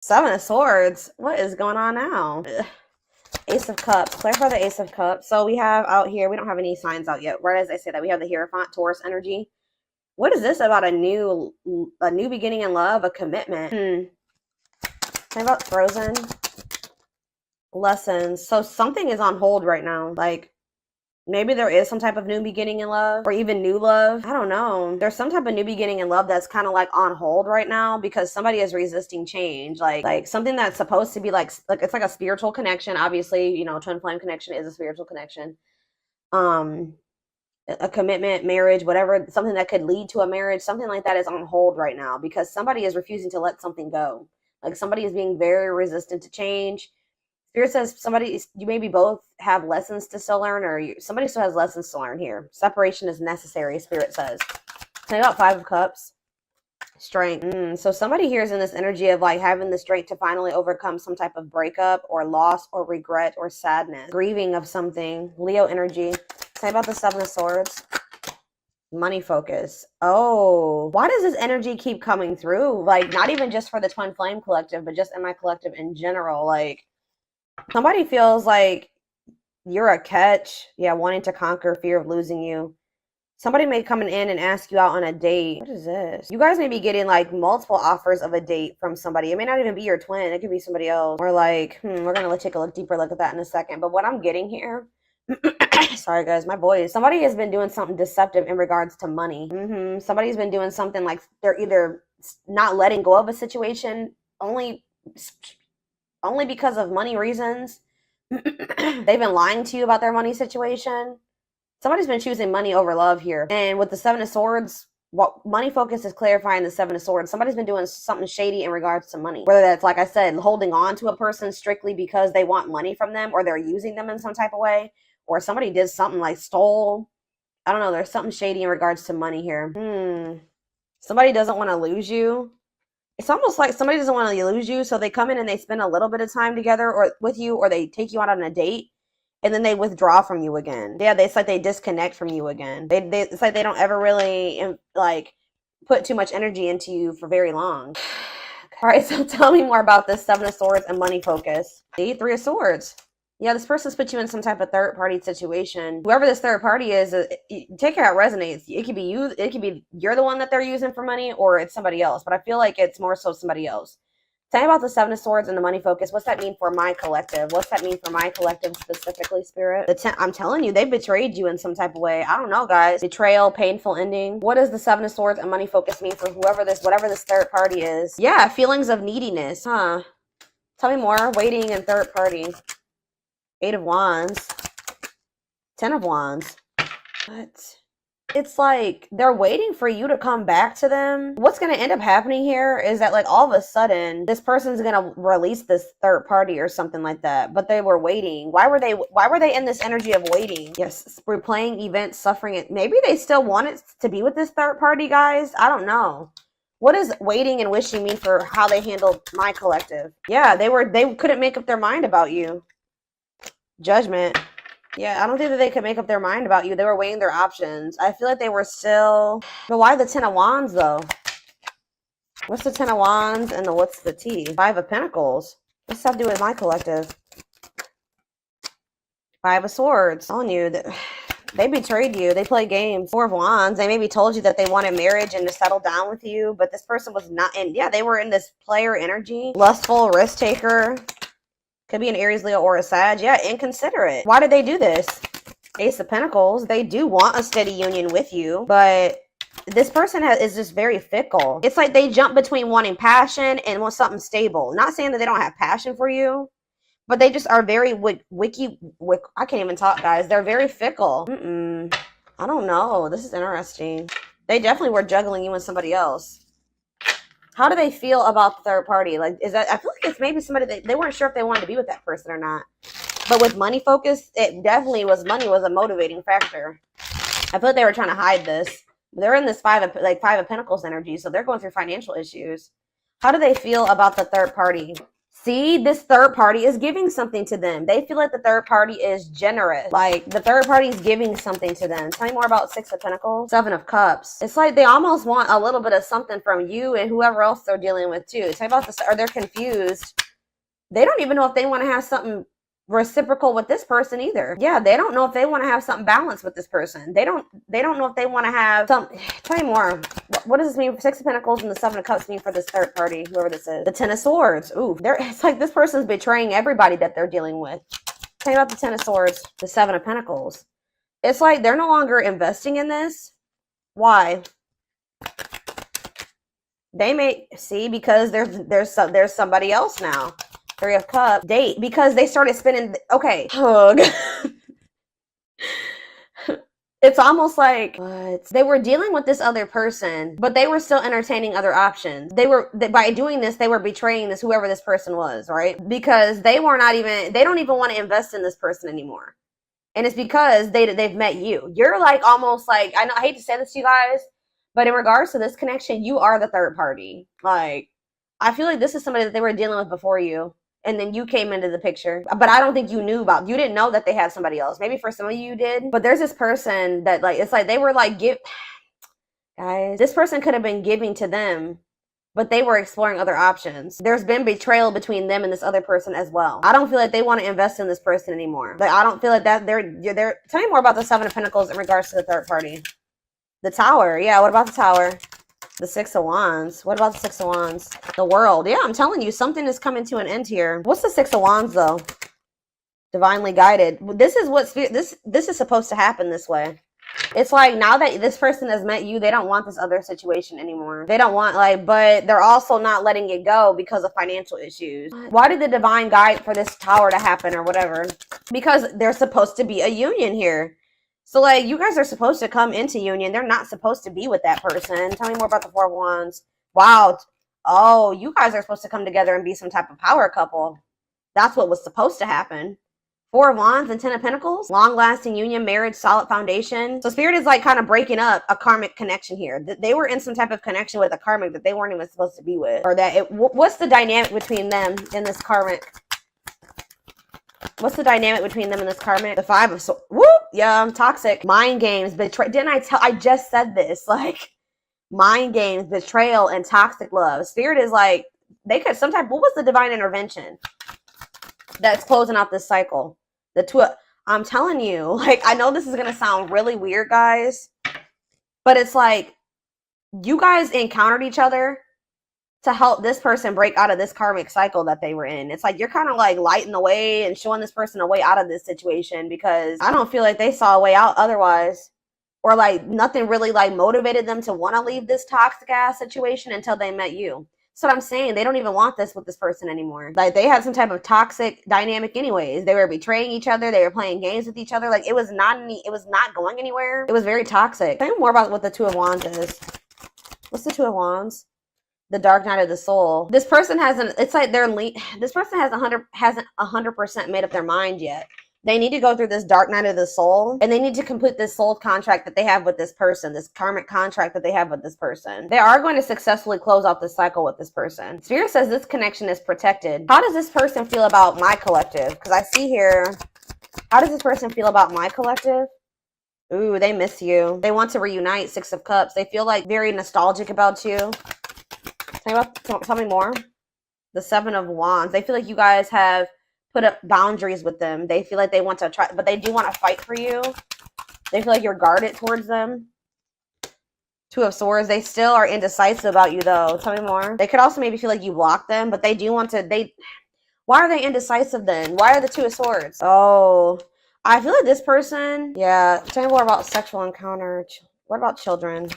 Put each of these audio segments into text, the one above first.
Seven of Swords. What is going on now? Ugh. Ace of Cups. Clarify the Ace of Cups. So we have out here, we don't have any signs out yet. Right as I say that, we have the Hierophant, Taurus energy. What is this about a new beginning in love, a commitment? Think about Frozen. Lessons. So something is on hold right now. Like, maybe there is some type of new beginning in love or even new love. I don't know. There's some type of new beginning in love that's kind of like on hold right now because somebody is resisting change. Like something that's supposed to be like it's like a spiritual connection. Obviously, you know, twin flame connection is a spiritual connection. A commitment, marriage, whatever, something that could lead to a marriage, something like that is on hold right now because somebody is refusing to let something go. Like somebody is being very resistant to change. Spirit says somebody, you maybe both have lessons to still learn, or somebody still has lessons to learn here. Separation is necessary, Spirit says. Tell me about Five of Cups. Strength. So somebody here is in this energy of like having the strength to finally overcome some type of breakup or loss or regret or sadness. Grieving of something. Leo energy. Tell me about the Seven of Swords. Money focus. Oh, why does this energy keep coming through? Like, not even just for the Twin Flame Collective, but just in my collective in general. Like, somebody feels like you're a catch. Yeah, wanting to conquer fear of losing you. Somebody may come in and ask you out on a date. What is this? You guys may be getting like multiple offers of a date from somebody. It may not even be your twin. It could be somebody else. Or like, we're going to take a deeper look at that in a second. But what I'm getting here, sorry guys, my voice. Somebody has been doing something deceptive in regards to money. Somebody's been doing something like they're either not letting go of a situation only because of money reasons. They've been lying to you about their money situation. Somebody's been choosing money over love here. And with the Seven of Swords, what money focus is clarifying the Seven of Swords. Somebody's been doing something shady in regards to money. Whether that's, like I said, holding on to a person strictly because they want money from them or they're using them in some type of way. Or somebody did something like stole. I don't know. There's something shady in regards to money here. Somebody doesn't want to lose you. It's almost like somebody doesn't want to lose you, so they come in and they spend a little bit of time together or with you, or they take you out on a date, and then they withdraw from you again. Yeah, it's like they disconnect from you again. It's like they don't ever really like put too much energy into you for very long. All right, so tell me more about this Seven of Swords and money focus. See, Three of Swords. Yeah, this person's put you in some type of third-party situation. Whoever this third party is, take it how it resonates. It could be you. It could be you're the one that they're using for money, or it's somebody else. But I feel like it's more so somebody else. Tell me about the Seven of Swords and the money focus. What's that mean for my collective? What's that mean for my collective specifically, Spirit? I'm telling you, they betrayed you in some type of way. I don't know, guys. Betrayal, painful ending. What does the Seven of Swords and money focus mean for whatever this third party is? Yeah, feelings of neediness, huh? Tell me more. Waiting and third party. Eight of Wands. 10 of Wands. What? It's like they're waiting for you to come back to them. What's going to end up happening here is that like all of a sudden this person's going to release this third party or something like that. But they were waiting. Why were they in this energy of waiting? Yes, replaying events, suffering it. Maybe they still wanted to be with this third party, guys. I don't know. What does waiting and wishing mean for how they handled my collective? Yeah, they couldn't make up their mind about you. Judgment. Yeah, I don't think that they could make up their mind about you. They were weighing their options. I feel like they were still... But why the 10 of Wands, though? What's the 10 of Wands and what's the T? 5 of Pentacles. What's that have to do with my collective? 5 of Swords. I'm telling you, that they betrayed you. They played games. 4 of Wands. They maybe told you that they wanted marriage and to settle down with you, but this person was not... And yeah, they were in this player energy. Lustful, risk taker. Could be an Aries, Leo, or a Sag. Yeah, inconsiderate. Why did they do this? Ace of Pentacles. They do want a steady union with you, but this person is just very fickle. It's like they jump between wanting passion and want something stable. Not saying that they don't have passion for you, but they just are very I can't even talk, guys. They're very fickle. I don't know. This is interesting. They definitely were juggling you and somebody else. How do they feel about the third party? Like, I feel like it's maybe somebody that they weren't sure if they wanted to be with that person or not. But with money focus, it definitely was money was a motivating factor. I feel like they were trying to hide this. They're in this five of Pentacles energy, so they're going through financial issues. How do they feel about the third party? See, this third party is giving something to them. They feel like the third party is generous. Like the third party is giving something to them. Tell me more about Six of Pentacles, Seven of Cups. It's like they almost want a little bit of something from you and whoever else they're dealing with too. Tell me about this, or they're confused. They don't even know if they want to have something reciprocal with this person either. Yeah, they don't know if they want to have something balanced with this person. They don't know if they want to have some. Tell me more. What does this mean? Six of Pentacles and the Seven of Cups mean for this third party, whoever this is. The Ten of Swords. Ooh, it's like this person's betraying everybody that they're dealing with. Tell me about the Ten of Swords, the Seven of Pentacles. It's like they're no longer investing in this. Why? They may see because there's somebody else now. Three of Cups. Date. Because they started spending. Okay. Hug. It's almost like what? They were dealing with this other person, but they were still entertaining other options. By doing this, they were betraying this, whoever this person was, right? Because they don't even want to invest in this person anymore. And it's because they've met you. You're like almost like, I hate to say this to you guys, but in regards to this connection, you are the third party. Like, I feel like this is somebody that they were dealing with before you. And then you came into the picture. But I don't think you didn't know that they had somebody else. Maybe for some of you did. But there's this person that like, it's like they were like, guys, this person could have been giving to them, but they were exploring other options. There's been betrayal between them and this other person as well. I don't feel like they want to invest in this person anymore. Like, I don't feel like that they're tell me more about the Seven of Pentacles in regards to the third party. The Tower. Yeah, what about the Tower? The Six of Wands. What about the Six of Wands? The World. Yeah, I'm telling you, something is coming to an end here. What's the Six of Wands, though? Divinely guided. This is what this is supposed to happen this way. It's like now that this person has met you, they don't want this other situation anymore. They don't want but they're also not letting it go because of financial issues. Why did the divine guide for this Tower to happen or whatever? Because there's supposed to be a union here. So, like, you guys are supposed to come into union. They're not supposed to be with that person. Tell me more about the Four of Wands. Wow. Oh, you guys are supposed to come together and be some type of power couple. That's what was supposed to happen. Four of Wands and Ten of Pentacles. Long-lasting union, marriage, solid foundation. So, Spirit is, like, kind of breaking up a karmic connection here. They were in some type of connection with a karmic that they weren't even supposed to be with. Or that what's the dynamic between them in this karmic? What's the dynamic between them and this karmic? The Five of Swords. Whoop! Yeah, toxic. Mind games, betrayal. Didn't I just said this. Like, mind games, betrayal, and toxic love. Spirit is like, they could sometimes, what was the divine intervention that's closing out this cycle? I'm telling you, like, I know this is going to sound really weird, guys, but it's like, you guys encountered each other to help this person break out of this karmic cycle that they were in. It's like you're kind of like lighting the way and showing this person a way out of this situation, because I don't feel like they saw a way out otherwise, or like nothing really like motivated them to want to leave this toxic ass situation until they met you. So what I'm saying, they don't even want this with this person anymore. Like, they had some type of toxic dynamic anyways. They were betraying each other. They were playing games with each other. Like, it was not going anywhere. It was very toxic. Tell me more about what the Two of Wands is. What's the Two of Wands? The Dark Night of the Soul. This person hasn't, it's like this person hasn't 100% made up their mind yet. They need to go through this Dark Night of the Soul, and they need to complete this soul contract that they have with this person, this karmic contract that they have with this person. They are going to successfully close out this cycle with this person. Spirit says this connection is protected. How does this person feel about my collective? Because I see here, how does this person feel about my collective? Ooh, they miss you. They want to reunite. Six of Cups. They feel like very nostalgic about you. Tell me more. The Seven of Wands. They feel like you guys have put up boundaries with them. They feel like they want to try, but they do want to fight for you. They feel like you're guarded towards them. Two of Swords. They still are indecisive about you, though. Tell me more. They could also maybe feel like you blocked them, but they do want to. Why are they indecisive then? Why are the Two of Swords? Oh, I feel like this person. Yeah. Tell me more about sexual encounter. What about children?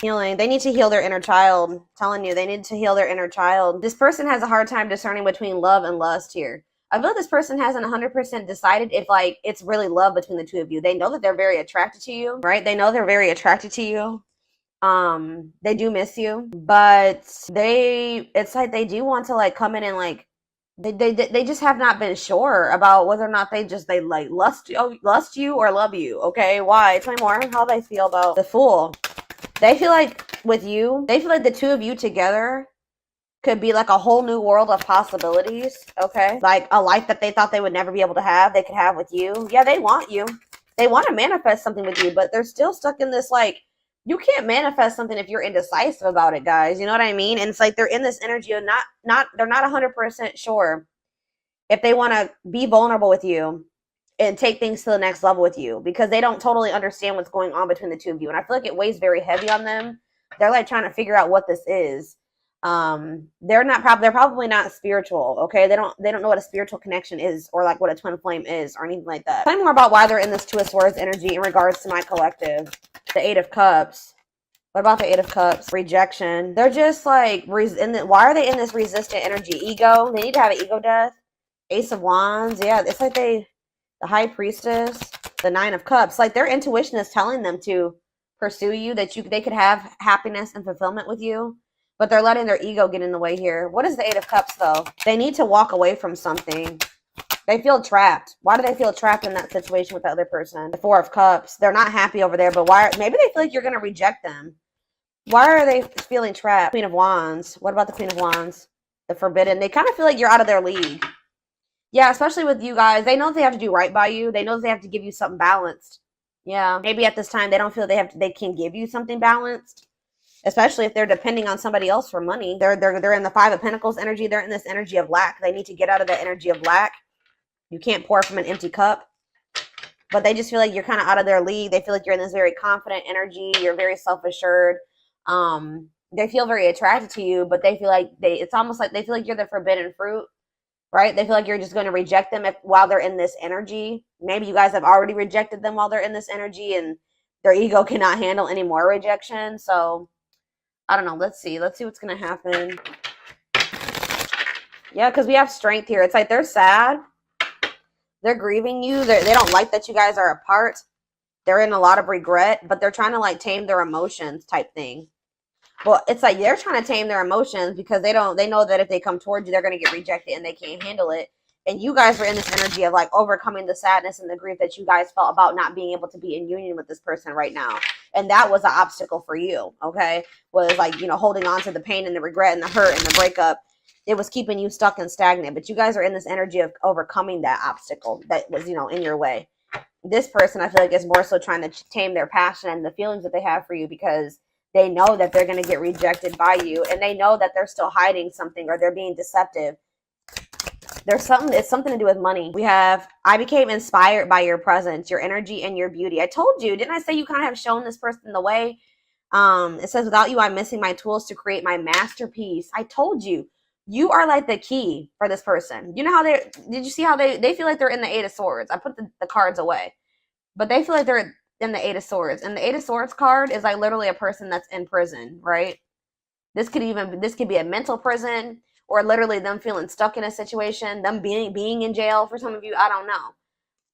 Healing. They need to heal their inner child. I'm telling you, they need to heal their inner child. This person has a hard time discerning between love and lust here. I feel like this person hasn't 100% decided if like it's really love between the two of you. They know that they're very attracted to you, right? They know they're very attracted to you. They do miss you, but it's like they do want to like come in and like they just have not been sure about whether or not they like lust you or love you. Okay, why? Tell me more how they feel about the Fool. They feel like with you, they feel like the two of you together Could be like a whole new world of possibilities, okay? Like a life that they thought they would never be able to have, they could have with you. Yeah, they want you. They want to manifest something with you, but they're still stuck in this, like, you can't manifest something if you're indecisive about it, guys. You know what I mean? And it's like they're in this energy of they're not 100% sure if they want to be vulnerable with you and take things to the next level with you, because they don't totally understand what's going on between the two of you. And I feel like it weighs very heavy on them. They're like trying to figure out what this is. They're probably not spiritual, okay? They don't know what a spiritual connection is, or like what a twin flame is, or anything like that. Tell me more about why they're in this Two of Swords energy in regards to my collective. The Eight of Cups. What about the Eight of Cups? Rejection. They're just like, why are they in this resistant energy? Ego. They need to have an ego death. Ace of Wands. Yeah, it's like the High Priestess, the Nine of Cups. Like their intuition is telling them to pursue you, that they could have happiness and fulfillment with you. But they're letting their ego get in the way here. What is the Eight of Cups, though? They need to walk away from something. They feel trapped. Why do they feel trapped in that situation with the other person? The Four of Cups. They're not happy over there, but why? Maybe they feel like you're going to reject them. Why are they feeling trapped? Queen of Wands. What about the Queen of Wands? The Forbidden. They kind of feel like you're out of their league. Yeah, especially with you guys. They know they have to do right by you. They know they have to give you something balanced. Yeah. Maybe at this time they don't feel they can give you something balanced. Especially if they're depending on somebody else for money. They're in the Five of Pentacles energy. They're in this energy of lack. They need to get out of the energy of lack. You can't pour from an empty cup. But they just feel like you're kind of out of their league. They feel like you're in this very confident energy. You're very self-assured. They feel very attracted to you, but they feel like it's almost like they feel like you're the forbidden fruit, right? They feel like you're just going to reject them while they're in this energy. Maybe you guys have already rejected them while they're in this energy, and their ego cannot handle any more rejection. So I don't know. Let's see what's going to happen. Yeah, because we have Strength here. It's like they're sad. They're grieving you. They don't like that you guys are apart. They're in a lot of regret, but they're trying to like tame their emotions type thing. Well, it's like they're trying to tame their emotions because they know that if they come towards you, they're going to get rejected and they can't handle it. And you guys are in this energy of like overcoming the sadness and the grief that you guys felt about not being able to be in union with this person right now. And that was an obstacle for you, okay? Was like, holding on to the pain and the regret and the hurt and the breakup. It was keeping you stuck and stagnant. But you guys are in this energy of overcoming that obstacle that was, in your way. This person, I feel like, is more so trying to tame their passion and the feelings that they have for you, because they know that they're going to get rejected by you. And they know that they're still hiding something, or they're being deceptive. It's something to do with money. We have, I became inspired by your presence, your energy, and your beauty. I told you, didn't I say you kind of have shown this person the way? It says, without you, I'm missing my tools to create my masterpiece. I told you, you are like the key for this person. You know how did you see how they feel like they're in the Eight of Swords? I put the cards away, but they feel like they're in the Eight of Swords. And the Eight of Swords card is like literally a person that's in prison, right? This could be a mental prison, or literally them feeling stuck in a situation, them being in jail for some of you. I don't know.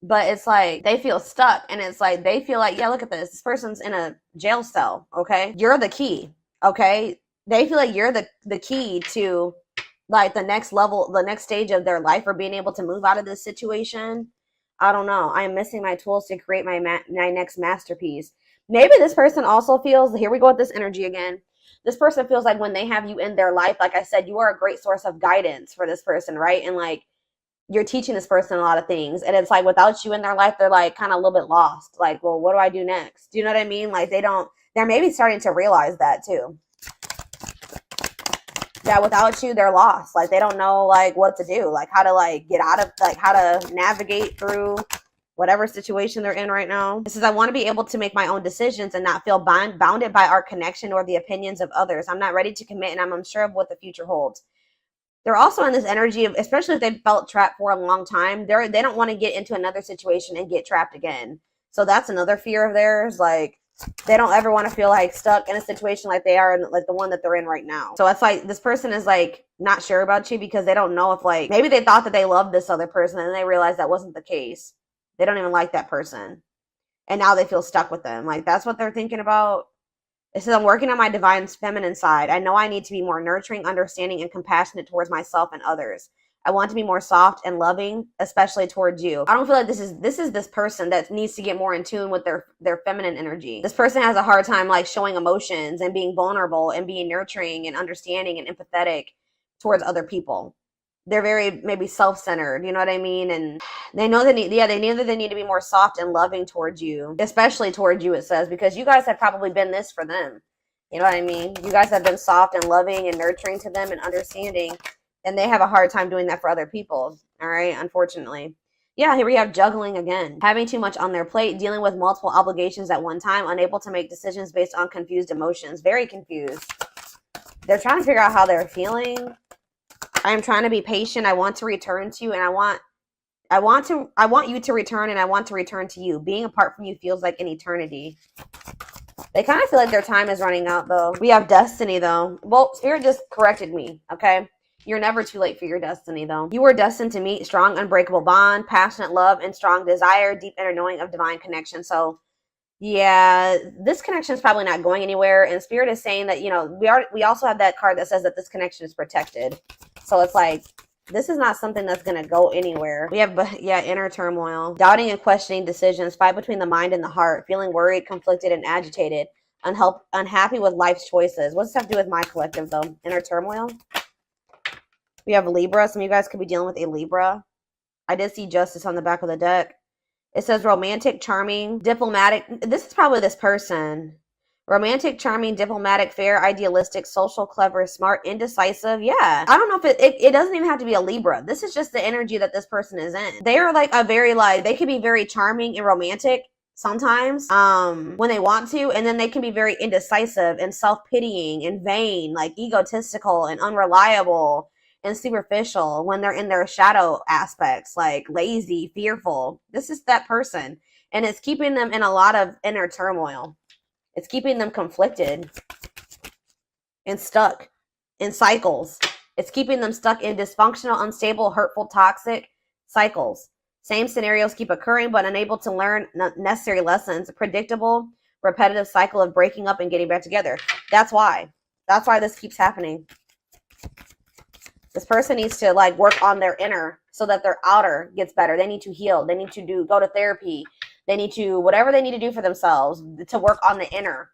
But it's like they feel stuck, and it's like they feel like, yeah, look at this. This person's in a jail cell, okay? You're the key, okay? They feel like you're the key to like the next level, the next stage of their life, or being able to move out of this situation. I don't know. I am missing my tools to create my next masterpiece. Maybe this person also feels, here we go with this energy again. This person feels like when they have you in their life, like I said, you are a great source of guidance for this person, right? And like you're teaching this person a lot of things. And it's like without you in their life, they're like kind of a little bit lost. Like, well, what do I do next? Do you know what I mean? Like they're maybe starting to realize that too. That without you, they're lost. Like they don't know like what to do, like how to like get out of, like how to navigate through whatever situation they're in right now. This is, I want to be able to make my own decisions and not feel bounded by our connection or the opinions of others. I'm not ready to commit, and I'm unsure of what the future holds. They're also in this energy of, especially if they've felt trapped for a long time, they don't want to get into another situation and get trapped again. So that's another fear of theirs. Like they don't ever want to feel like stuck in a situation like they are in, like the one that they're in right now. So it's like this person is like not sure about you because they don't know if like maybe they thought that they loved this other person and they realized that wasn't the case. They don't even like that person. And now they feel stuck with them. Like that's what they're thinking about. It says, I'm working on my divine feminine side. I know I need to be more nurturing, understanding, and compassionate towards myself and others. I want to be more soft and loving, especially towards you. I don't feel like this is this person that needs to get more in tune with their feminine energy. This person has a hard time like showing emotions and being vulnerable and being nurturing and understanding and empathetic towards other people. They're very maybe self-centered, you know what I mean? And they know they need, yeah, they need to be more soft and loving towards you, especially towards you, it says, because you guys have probably been this for them. You know what I mean? You guys have been soft and loving and nurturing to them and understanding, and they have a hard time doing that for other people. All right, unfortunately. Yeah, here we have juggling again. Having too much on their plate, dealing with multiple obligations at one time, unable to make decisions based on confused emotions. Very confused. They're trying to figure out how they're feeling. I am trying to be patient. I want to return to you, and I want you to return, and I want to return to you. Being apart from you feels like an eternity. They kind of feel like their time is running out, though. We have destiny, though. Well, Spirit just corrected me, okay? You're never too late for your destiny, though. You were destined to meet strong, unbreakable bond, passionate love, and strong desire, deep inner knowing of divine connection. So, yeah, this connection is probably not going anywhere. And Spirit is saying that, you know, we also have that card that says that this connection is protected. So it's like, this is not something that's going to go anywhere. We have, yeah, inner turmoil, doubting and questioning decisions, fight between the mind and the heart, feeling worried, conflicted, and agitated, unhappy with life's choices. What does this have to do with my collective, though? Inner turmoil. We have Libra. Some of you guys could be dealing with a Libra. I did see Justice on the back of the deck. It says romantic, charming, diplomatic. This is probably this person. Romantic, charming, diplomatic, fair, idealistic, social, clever, smart, indecisive. Yeah. I don't know if it doesn't even have to be a Libra. This is just the energy that this person is in. They are like a very, like, they can be very charming and romantic sometimes when they want to, and then they can be very indecisive and self-pitying and vain, like egotistical and unreliable and superficial when they're in their shadow aspects, like lazy, fearful. This is that person, and it's keeping them in a lot of inner turmoil. It's keeping them conflicted and stuck in cycles. It's keeping them stuck in dysfunctional, unstable, hurtful, toxic cycles. Same scenarios keep occurring, but unable to learn necessary lessons. A predictable, repetitive cycle of breaking up and getting back together. That's why. That's why this keeps happening. This person needs to like work on their inner so that their outer gets better. They need to heal. They need to go to therapy. They need to, whatever they need to do for themselves to work on the inner,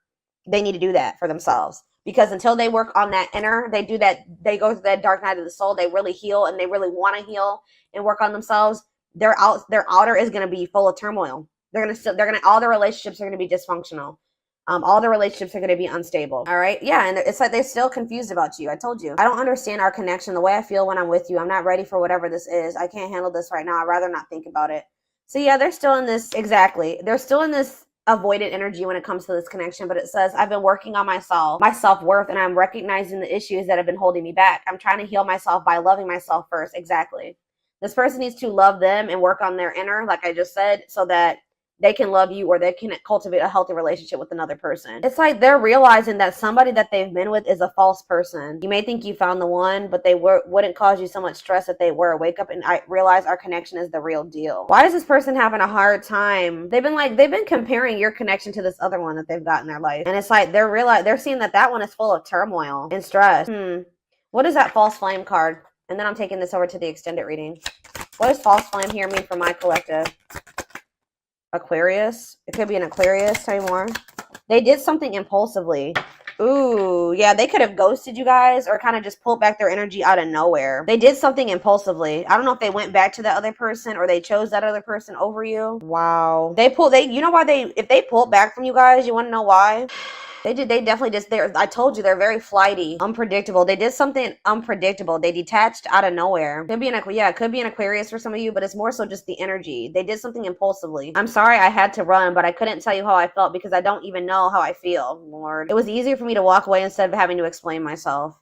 they need to do that for themselves. Because until they work on that inner, they do that, they go through that dark night of the soul, they really heal and they really want to heal and work on themselves, their outer is going to be full of turmoil. All their relationships are going to be dysfunctional. All the relationships are going to be unstable. All right. Yeah. And it's like they're still confused about you. I told you. I don't understand our connection, the way I feel when I'm with you. I'm not ready for whatever this is. I can't handle this right now. I'd rather not think about it. So yeah, they're still in this. Exactly. They're still in this avoidant energy when it comes to this connection. But it says, I've been working on myself, my self-worth, and I'm recognizing the issues that have been holding me back. I'm trying to heal myself by loving myself first. Exactly. This person needs to love them and work on their inner, like I just said, so that they can love you or they can cultivate a healthy relationship with another person. It's like they're realizing that somebody that they've been with is a false person. You may think you found the one, but they wouldn't cause you so much stress if they were. Wake up and realize our connection is the real deal. Why is this person having a hard time? They've been comparing your connection to this other one that they've got in their life. And it's like they're seeing that one is full of turmoil and stress. What is that false flame card? And then I'm taking this over to the extended reading. What does false flame here mean for my collective? Aquarius. It could be an Aquarius. Tell me more. They did something impulsively. Ooh, yeah, they could have ghosted you guys or kind of just pulled back their energy out of nowhere. They did something impulsively. I don't know if they went back to that other person or they chose that other person over you. Wow. You know why if they pulled back from you guys, you want to know why? They definitely just, I told you, they're very flighty, unpredictable. They did something unpredictable. They detached out of nowhere. It could be an Aquarius for some of you, but it's more so just the energy. They did something impulsively. I'm sorry I had to run, but I couldn't tell you how I felt because I don't even know how I feel, Lord. It was easier for me to walk away instead of having to explain myself.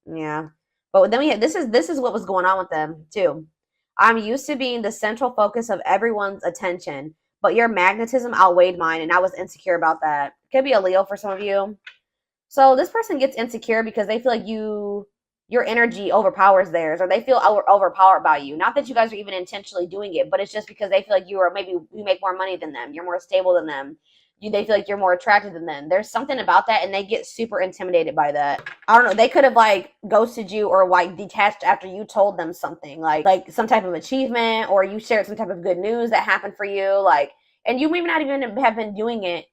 Yeah. But then this is what was going on with them too. I'm used to being the central focus of everyone's attention, but your magnetism outweighed mine, and I was insecure about that. Could be a Leo for some of you. So this person gets insecure because they feel like your energy overpowers theirs, or they feel overpowered by you. Not that you guys are even intentionally doing it, but it's just because they feel like you make more money than them. You're more stable than them. They feel like you're more attractive than them. There's something about that, and they get super intimidated by that. I don't know. They could have like ghosted you or like detached after you told them something, like some type of achievement, or you shared some type of good news that happened for you, and you may not even have been doing it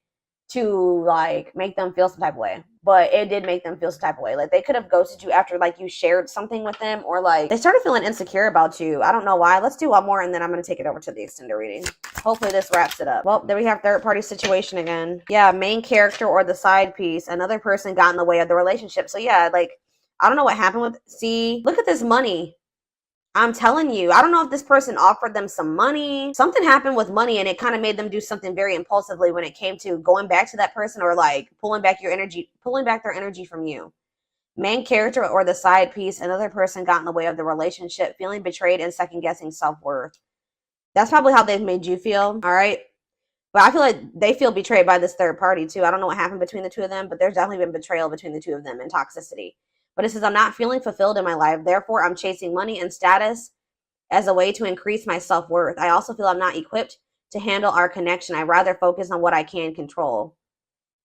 to like make them feel some type of way. But it did make them feel some type of way. Like they could have ghosted you after like you shared something with them, or like they started feeling insecure about you. I don't know why. Let's do one more and then I'm gonna take it over to the extended reading. Hopefully this wraps it up. Well, there we have third party situation again. Yeah, main character or the side piece. Another person got in the way of the relationship. So yeah, like I don't know what happened with, see, look at this money. I'm telling you, I don't know if this person offered them some money. Something happened with money and it kind of made them do something very impulsively when it came to going back to that person, or like pulling back their energy from you. Main character or the side piece, another person got in the way of the relationship, feeling betrayed and second guessing self-worth. That's probably how they've made you feel, all right? But I feel like they feel betrayed by this third party too. I don't know what happened between the two of them, but there's definitely been betrayal between the two of them and toxicity. But it says, I'm not feeling fulfilled in my life. Therefore, I'm chasing money and status as a way to increase my self-worth. I also feel I'm not equipped to handle our connection. I rather focus on what I can control.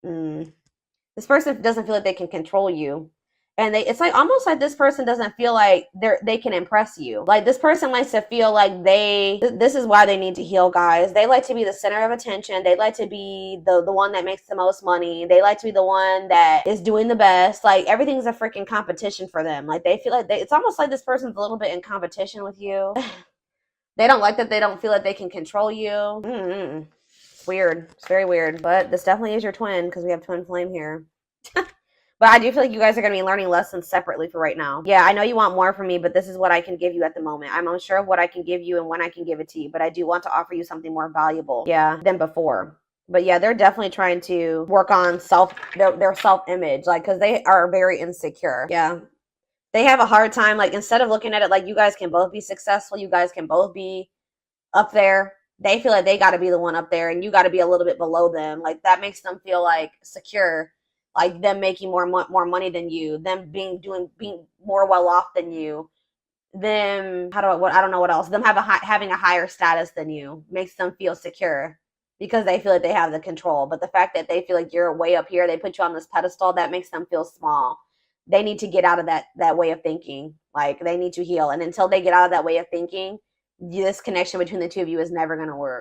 This person doesn't feel like they can control you. And it's like almost like this person doesn't feel like they can impress you. Like this person likes to feel like this is why they need to heal, guys. They like to be the center of attention. They like to be the one that makes the most money. They like to be the one that is doing the best. Like everything's a freaking competition for them. Like they feel like it's almost like this person's a little bit in competition with you. They don't like that they don't feel like they can control you. It's weird. It's very weird. But this definitely is your twin because we have twin flame here. But I do feel like you guys are going to be learning lessons separately for right now. Yeah, I know you want more from me, but this is what I can give you at the moment. I'm unsure of what I can give you and when I can give it to you, but I do want to offer you something more valuable, yeah, than before. But yeah, they're definitely trying to work on their self-image, like, because they are very insecure. Yeah. They have a hard time, like, instead of looking at it like you guys can both be successful, you guys can both be up there, they feel like they got to be the one up there and you got to be a little bit below them. Like, that makes them feel, like, secure. Like them making more money than you, them being more well off than you, them I don't know what else. Them having a higher status than you makes them feel secure because they feel like they have the control. But the fact that they feel like you're way up here, they put you on this pedestal, that makes them feel small. They need to get out of that way of thinking. Like they need to heal, and until they get out of that way of thinking, this connection between the two of you is never going to work.